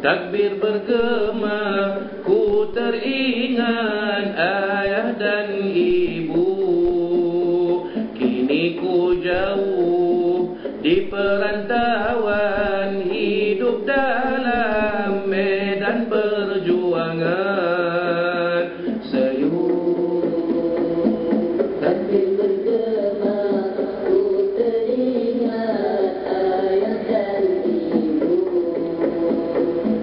takbir bergema, ku teringat ayah dan ibu. Kini ku jauh di perantauan, hidup dalam medan perjuangan. Sayur takbir bergema, ku teringat ayah dan ibu.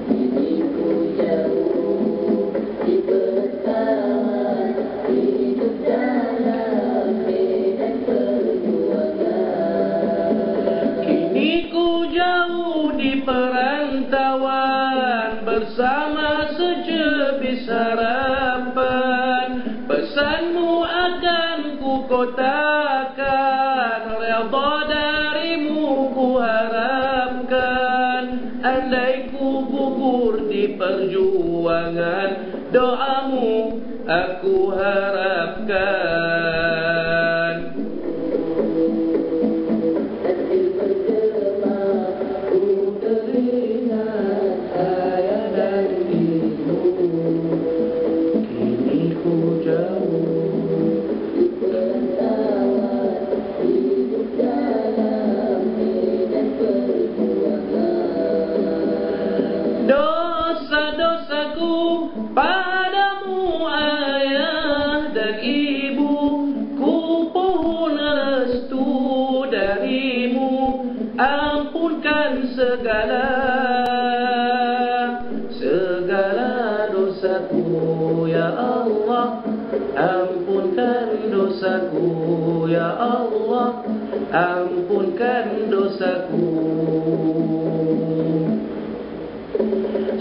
Kini ku jauh di perantauan, hidup dalam medan perjuangan. Kini ku jauh di perantauan, bersama sejenis harapan. Pesanmu akan ku kotakan, redha darimu ku harapkan. Andai ku gugur di perjuangan, doamu aku harapkan. Takbir bergema, ku teringat ayah dan ibu. Kini ku jauh di perantauan, hidup dalam medan perjuangan. Dosa-dosaku padamu ayah dan ibu, ku pohon restu darimu. Ampunkan segala dosaku ya Allah. Ampunkan dosaku ya Allah. Ampunkan dosaku.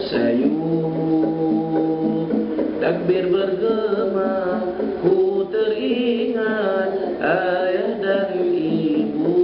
Sayur takbir bergema, ku teringat ayah dan ibu.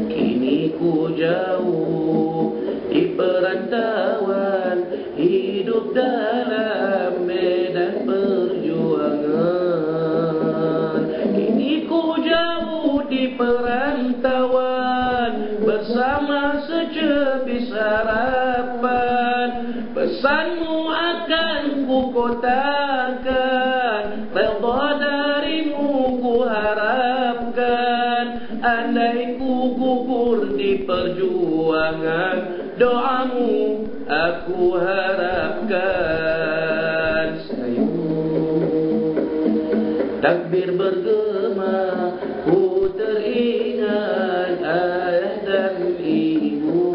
Kini ku jauh di perantauan, hidup dalam medan perjuangan. Kini ku jauh di perantauan, bersama sejenis harapan. Pesanmu akan ku kotakan, redha darimu ku harapkan. Andai ku gugur di perjuangan, doamu aku harapkan. Sayur takbir bergema, ku teringat ayah dan ibu.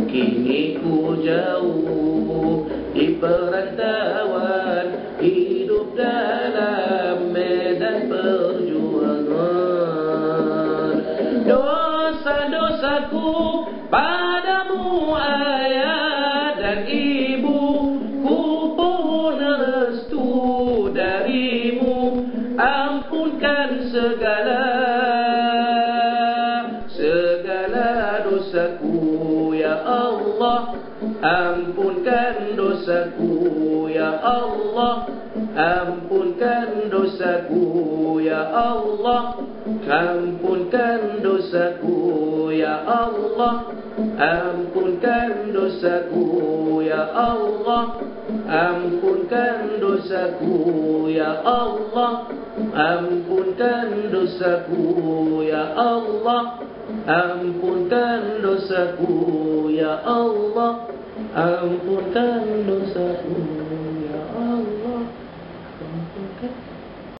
Kini ku jauh di perantauan, hidup dalam medan perjuangan. Dosa-dosaku padamu ayah dan ibu, ku pohon restu darimu. Ampunkan segala dosaku ya Allah. Ampunkan dosaku ya Allah. Ampunkan dosaku ya Allah. Ampunkan dosaku ya Allah. Ampunkan dosaku ya Allah. Ampunkan dosaku ya Allah. Ampunkan dosaku ya Allah. Ampunkan dosaku ya Allah. Ampunkan dosaku.